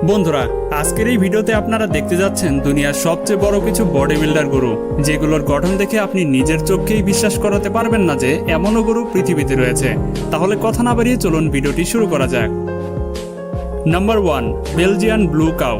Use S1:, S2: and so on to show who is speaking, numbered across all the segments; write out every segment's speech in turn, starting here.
S1: বন্ধুরা, আজকের এই ভিডিওতে আপনারা দেখতে যাচ্ছেন দুনিয়ার সবচেয়ে বড় কিছু বডি বিল্ডার গরু, যেগুলোর গঠন দেখে আপনি নিজের চোখকেই বিশ্বাস করাতে পারবেন না যে এমনও গরু পৃথিবীতে রয়েছে। তাহলে কথা না বাড়িয়ে চলুন ভিডিওটি শুরু করা যাক। Number 1, Belgian blue cow.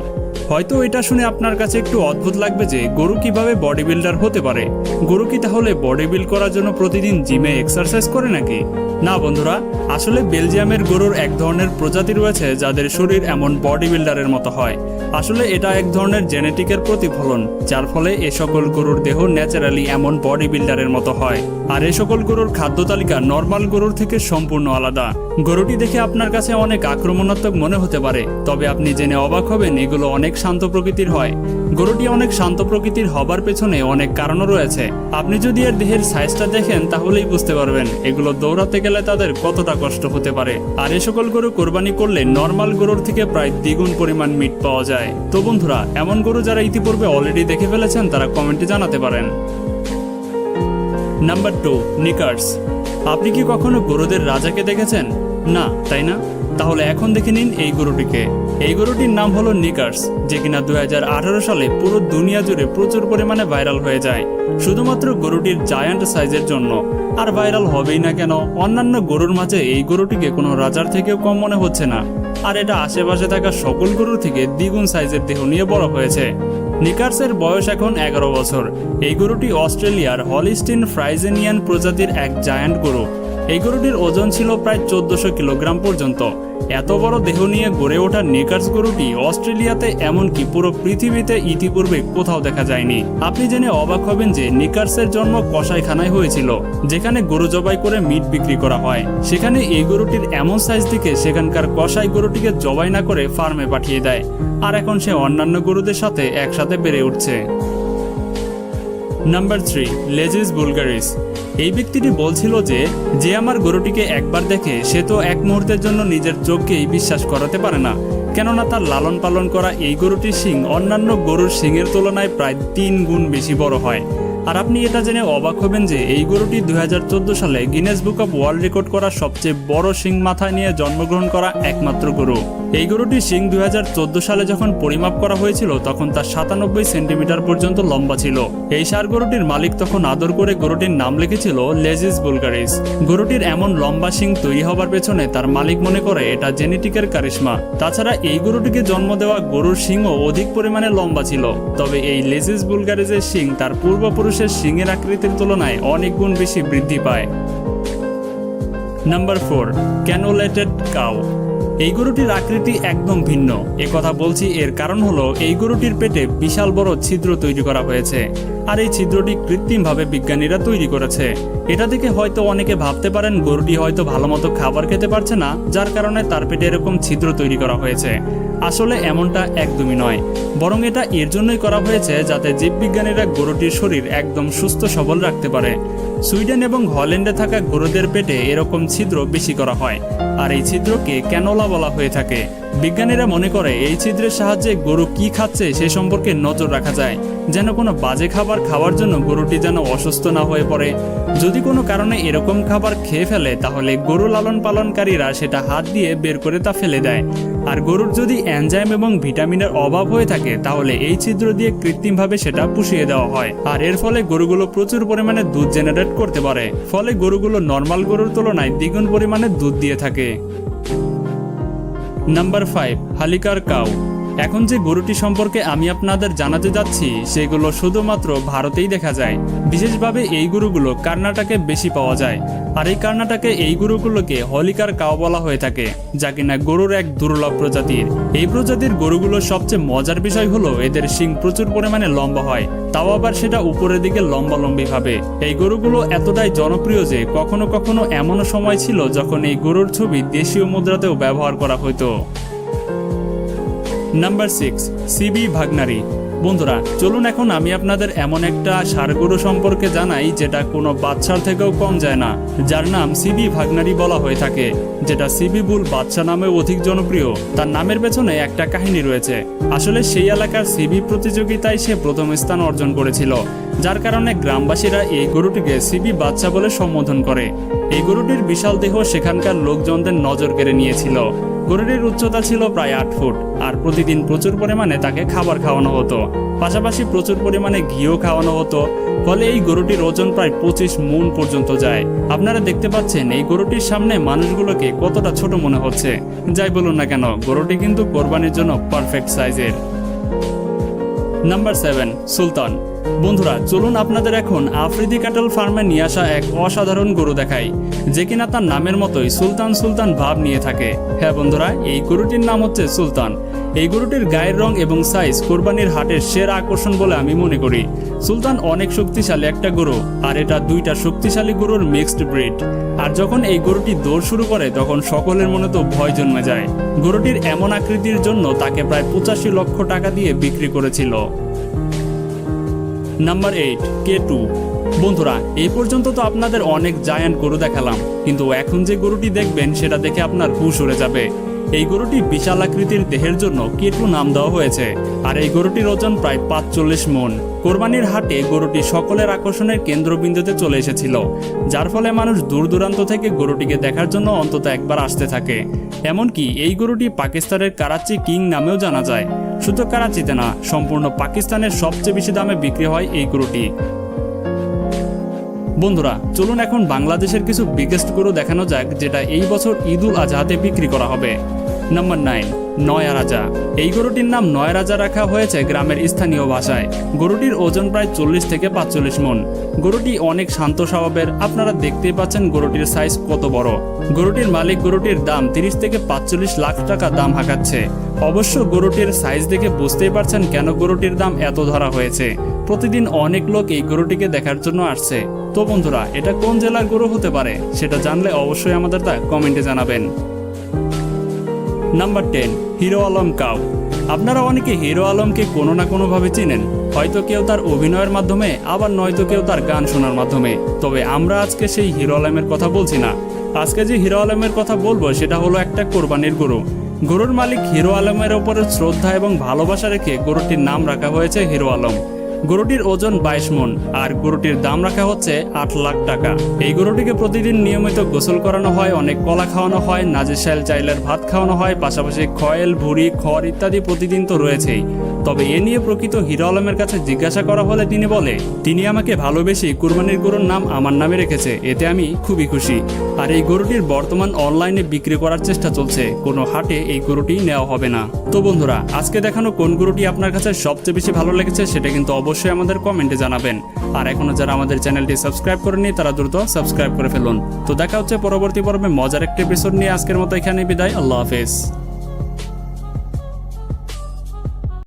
S1: হয়তো এটা শুনে আপনার কাছে একটু অদ্ভুত লাগবে যে গরু কিভাবে বডি বিল্ডার হতে পারে। গরু কি তাহলে বডি বিল্ড করার জন্য প্রতিদিন জিমে এক্সারসাইজ করে নাকি? না বন্ধুরা, আসলে বেলজিয়ামের গরুর এক ধরনের প্রজাতি রয়েছে যাদের শরীর এমন বডি বিল্ডারের মতো হয়। আসলে এটা এক ধরনের জেনেটিকের প্রতিফলন, যার ফলে এ সকল গরুর দেহ ন্যাচারালি এমন বডি বিল্ডারের মতো হয়। আর এ সকল গরুর খাদ্য তালিকা নর্মাল গরুর থেকে সম্পূর্ণ আলাদা। গরুটি দেখে আপনার কাছে অনেক আক্রমণাত্মক মনে হতে পারে, তবে আপনি জেনে অবাক হবেন এগুলো অনেক শান্ত প্রকৃতির হয়। গরুটি অনেক শান্ত প্রকৃতির হবার পেছনে অনেক কারণও রয়েছে। আপনি যদি এর দেহের সাইজটা দেখেন তাহলেই বুঝতে পারবেন এগুলো দৌড়াতে গেলে তাদের কতটা কষ্ট হতে পারে। আর এ সকল গরু কোরবানি করলে নর্মাল গরুর থেকে প্রায় দ্বিগুণ পরিমাণ মিট পাওয়া যায়। তো বন্ধুরা, এমন গরু যারা ইতিপূর্বে অলরেডি দেখে ফেলেছেন তারা কমেন্টে জানাতে পারেন। নাম্বার 2, নিকার্স। আপনি কি কখনো গরুদের রাজাকে দেখেছেন? না, তাই না? তাহলে এখন দেখে নিন এই গরুটিকে। এই গরুটির নাম হলো নিকার্স, যে কিনা 2018 সালে পুরো দুনিয়া জুড়ে প্রচুর পরিমাণে ভাইরাল হয়ে যায়, শুধুমাত্র গরুটির জায়ান্ট সাইজের জন্য। আর ভাইরাল হবেই না কেন, অন্যান্য গরুর মাঝে এই গরুটিকে কোনো রাজার থেকেও কম মনে হচ্ছে না। আর এটা আশেপাশে থাকা সকল গরুর থেকে দ্বিগুণ সাইজের দেহ নিয়ে বড় হয়েছে। নিকার্সের বয়স এখন 11 বছর। এই গরুটি অস্ট্রেলিয়ার হলিস্টিন ফ্রাইজেনিয়ান প্রজাতির এক জায়ান্ট গরু। এই গরুটির ওজন ছিল প্রায় 1400 কিলোগ্রাম পর্যন্ত। এত বড় দেহ নিয়ে গড়ে ওঠা নিকার্স গরুটি অস্ট্রেলিয়াতে এমনকি পুরো পৃথিবীতে ইতিপূর্বে কোথাও দেখা যায়নি। আপনি জেনে অবাক হবেন যে নিকার্সের জন্ম কসাইখানায় হয়েছিল, যেখানে গরু জবাই করে মিট বিক্রি করা হয়। সেখানে এই গরুটির এমন সাইজ দেখে সেখানকার কসাই গরুটিকে জবাই না করে ফার্মে পাঠিয়ে দেয়। আর এখন সে অন্যান্য গরুদের সাথে একসাথে বেড়ে উঠছে। নাম্বার 3, লেজিস বুলগারিস। এই ব্যক্তিটি বলছিল যে আমার গরুটিকে একবার দেখে সে তো এক মুহূর্তের জন্য নিজের চোখকেই বিশ্বাস করাতে পারে না, কেননা তার লালন পালন করা এই গরুটির শিং অন্যান্য গরুর শিংয়ের তুলনায় প্রায় 3 গুণ বেশি বড় হয়। আর আপনি এটা জেনে অবাক হবেন যে এই গরুটি 2014 সালে Guinness book of world record করা সবচেয়ে বড় শিং মাথায় নিয়ে জন্মগ্রহণ করা একমাত্র গরু। এই গরুটির শিং 2014 সালে যখন পরিমাপ করা হয়েছিল তখন তার 97 সেন্টিমিটার পর্যন্ত লম্বা ছিল। এই ষাঁড় গরুটির মালিক তখন আদর করে গরুটির নাম লিখেছিল লেজিস বুলগারিস। গরুটির এমন লম্বা শিং তৈরি হবার পেছনে তার মালিক মনে করে এটা জেনেটিকের কারিশমা। তাছাড়া এই গরুটিকে জন্ম দেওয়া গরুর শিংও অধিক পরিমাণে লম্বা ছিল, তবে এই লেজিস বুলগারিসের শিং তার পূর্বপুরুষের শিংয়ের আকৃতির তুলনায় অনেক গুণ বেশি বৃদ্ধি পায়। নাম্বার 4, ক্যানোলেটেড কাউ। এই গরুটির আকৃতি একদম ভিন্ন। কথা বলছি এর কারণ হলো এই গরুটির পেটে বিশাল বড় ছিদ্র তৈরি করা হয়েছে। আর এই ছিদ্রটি কৃত্রিমভাবে বিজ্ঞানীরা তৈরি করেছে। এটা থেকে হয়তো অনেকে ভাবতে পারেন গরুটি হয়তো ভালো মতো খাবার খেতে পারছে না, যার কারণে তার পেটে এরকম ছিদ্র তৈরি করা হয়েছে। আসলে এমনটা একদমই নয়, বরং এটা এর জন্যই করা হয়েছে যাতে জীববিজ্ঞানীরা গরুটির শরীর একদম সুস্থ সবল রাখতে পারে। সুইডেন এবং হল্যান্ডে থাকা গরুদের পেটে এরকম ছিদ্র বেশি করা হয়, আর এই ছিদ্রকে ক্যানোলা বলা হয়ে থাকে। বিজ্ঞানীরা মনে করে এই ছিদ্রের সাহায্যে গরু কি খাচ্ছে সে সম্পর্কে নজর রাখা যায়, যেন কোনো বাজে খাবার খাওয়ার জন্য গরুটি যেন অসুস্থ না হয়ে পড়ে। যদি কোনো কারণে এরকম খাবার খেয়ে ফেলে তাহলে গরু লালন পালনকারীরা সেটা হাত দিয়ে বের করে তা ফেলে দেয়। আর গরুর যদি এনজাইম এবং ভিটামিনের অভাব হয়ে থাকে তাহলে এই ছিদ্র দিয়ে কৃত্রিমভাবে সেটা পুষিয়ে দেওয়া হয়। আর এর ফলে গরুগুলো প্রচুর পরিমাণে দুধ জেনারেট করতে পারে, ফলে গরুগুলো নর্মাল গরুর তুলনায় দ্বিগুণ পরিমাণে দুধ দিয়ে থাকে। Number 5, Hallikar cow. এখন যে গরুটি সম্পর্কে আমি আপনাদের জানাতে যাচ্ছি সেগুলো শুধুমাত্র ভারতেই দেখা যায়। বিশেষভাবে এই গরুগুলো কর্ণাটকে বেশি পাওয়া যায়। আর এই কর্ণাটকে এই গরুগুলোকে হলিকার কাউ বলা হয়ে থাকে, যা কিনা গরুর এক দুর্লভ প্রজাতির। এই প্রজাতির গরুগুলোর সবচেয়ে মজার বিষয় হলো এদের শিং প্রচুর পরিমাণে লম্বা হয়, তাও আবার সেটা উপরের দিকে লম্বালম্বি ভাবে। এই গরুগুলো এতটাই জনপ্রিয় যে কখনো কখনো এমনও সময় ছিল যখন এই গরুর ছবি দেশীয় মুদ্রাতেও ব্যবহার করা হতো। নাম্বার 6, সিবি ভাগনারি। বন্ধুরা, চলুন এখন আমি আপনাদের এমন একটা ষাঁড় গরু সম্পর্কে জানাই যেটা কোনো বাদশার থেকেও কম যায় না, যার নাম সিবি ভাগনারি বলা হয়ে থাকে, যেটা সিবি বুল বাদশা নামে অধিক জনপ্রিয়। তার নামের পেছনে একটা কাহিনী রয়েছে। আসলে সেই এলাকার সিবি প্রতিযোগিতায় সে প্রথম স্থান অর্জন করেছিল। যার কারণে গ্রামবাসীরা এই গরুটিকে সিবি বাচ্চা বলে সম্বোধন করে। এই গরুটির বিশাল দেহ সেখানকার লোকজনদের নজর কেড়ে নিয়েছিল। গরুটির উচ্চতা ছিল প্রায় 8 ফুট, আর প্রতিদিন প্রচুর পরিমাণে তাকে খাবার খাওয়ানো হতো, পাশাপাশি প্রচুর পরিমাণে ঘিও খাওয়ানো হতো। ফলে এই গরুটির ওজন প্রায় 25 মণ পর্যন্ত যায়। আপনারা দেখতে পাচ্ছেন এই গরুটির সামনে মানুষগুলোকে কতটা ছোট মনে হচ্ছে। যাই বলুন না কেন, গরুটি কিন্তু কোরবানির জন্য পারফেক্ট সাইজের। নাম্বার 7, সুলতান। বন্ধুরা, চলুন আপনাদের এখন আফ্রিদি ক্যাটল ফার্মে নিয়ে আসা এক অসাধারণ গরু দেখাই, যে কিনা তার নামের মতোই সুলতান সুলতান ভাব নিয়ে থাকে। হ্যাঁ বন্ধুরা, এই গরুটির নাম হচ্ছে সুলতান। এই গরুটির গায়ের রং এবং সাইজ কোরবানির হাটের সেরা আকর্ষণ বলে আমি মনে করি। সুলতান অনেক শক্তিশালী একটা গরু, আর এটা দুইটা শক্তিশালী গরুর মিক্সড ব্রিড। আর যখন এই গরুটি দৌড় শুরু করে তখন সকলের মনে তো ভয় জন্মে যায়। গরুটির এমন আকৃতির জন্য তাকে প্রায় 85 লক্ষ টাকা দিয়ে বিক্রি করেছিল। Number 8, K2। বন্ধুরা, এই পর্যন্ত তো আপনাদের অনেক জায়ান্ট গরু দেখালাম, কিন্তু এখন যে গরুটি দেখবেন সেটা দেখে আপনার হুঁশ উড়ে যাবে। এই গরুটি বিশাল আকৃতির দেহের জন্য K2 নাম দেওয়া হয়েছে, আর এই গরুটির ওজন প্রায় 45 মণ। কোরবানির হাটে গরুটি সকলের আকর্ষণের কেন্দ্রবিন্দুতে চলে এসেছিল, যার ফলে মানুষ দূর দূরান্ত থেকে গরুটিকে দেখার জন্য অন্তত একবার আসতে থাকে। এমনকি এই গরুটি পাকিস্তানের কারাচি কিং নামেও জানা যায়। শুধু কারাচিতে না, সম্পূর্ণ পাকিস্তানের সবচেয়ে বেশি দামে বিক্রি হয় এই গরুটি। বন্ধুরা, চলুন এখন বাংলাদেশের কিছু বিগেস্ট গরু দেখানো যাক, যেটা এই বছর ঈদ উল আজহাতে বিক্রি করা হবে। নাম্বার 9, নয়া রাজা। এই গরুটির নাম নয়া রাজা রাখা হয়েছে গ্রামের স্থানীয় ভাষায়। গরুটির ওজন প্রায় 40 থেকে 45 মণ। গরুটি অনেক শান্ত স্বভাবের। আপনারা দেখতেই পাচ্ছেন গরুটির সাইজ কত বড়। গরুটির মালিক গরুটির দাম 30 থেকে 45 লাখ টাকা দাম হাঁকাচ্ছে। অবশ্য গরুটির সাইজ দেখে বুঝতেই পারছেন কেন গরুটির দাম এত ধরা হয়েছে। প্রতিদিন অনেক লোক এই গরুটিকে দেখার জন্য আসছে। তো বন্ধুরা, এটা কোন জেলার গরু হতে পারে সেটা জানলে অবশ্যই আমাদের তা কমেন্টে জানাবেন। Number 10, hero Alam cow. আপনারা অনেকে হিরো আলমকে কোনো না কোনোভাবে চিনেন, হয়তো কেউ তার অভিনয়ের মাধ্যমে, আবার নয়তো কেউ তার গান শোনার মাধ্যমে। তবে আমরা আজকে সেই হিরো আলমের কথা বলছি না। আজকে যে হিরো আলমের কথা বলবো সেটা হলো একটা কোরবানির গরু। গরুর মালিক হিরো আলমের ওপরে শ্রদ্ধা এবং ভালোবাসা রেখে গরুটির নাম রাখা হয়েছে হিরো আলম। গরুটির ওজন 22 মণ, আর গরুটির দাম রাখা হচ্ছে 8 লাখ টাকা। এই গরুটিকে প্রতিদিন নিয়মিত গোসল করানো হয়, অনেক কলা খাওয়ানো হয়, নাজিরশাইল চাইলের ভাত খাওয়ানো হয়, পাশাপাশি খয়েল, ভুড়ি, খড় ইত্যাদি প্রতিদিন তো রয়েছেই। তবে এ নিয়ে প্রকৃত হিরো আলমের কাছে জিজ্ঞাসা করা হলে তিনি আমাকে ভালোবেসে কুরবানির গরুর নাম আমার নামে রেখেছে, এতে আমি খুবই খুশি। আর এই গরুটির বর্তমান অনলাইনে বিক্রি করার চেষ্টা চলছে, কোনো হাটে এই গরুটি নেওয়া হবে না। তো বন্ধুরা, আজকে দেখানো কোন গরুটি আপনার কাছে সবচেয়ে বেশি ভালো লেগেছে সেটা কিন্তু অবশ্যই আমাদের কমেন্টে জানাবেন। আর এখনো যারা আমাদের চ্যানেলটি সাবস্ক্রাইব করেনি তারা দ্রুত সাবস্ক্রাইব করে ফেলুন। তো দেখা হচ্ছে পরবর্তী পর্বে মজার একটা এপিসোড নিয়ে। আজকের মতো এখানেই বিদায়। আল্লাহ হাফেজ।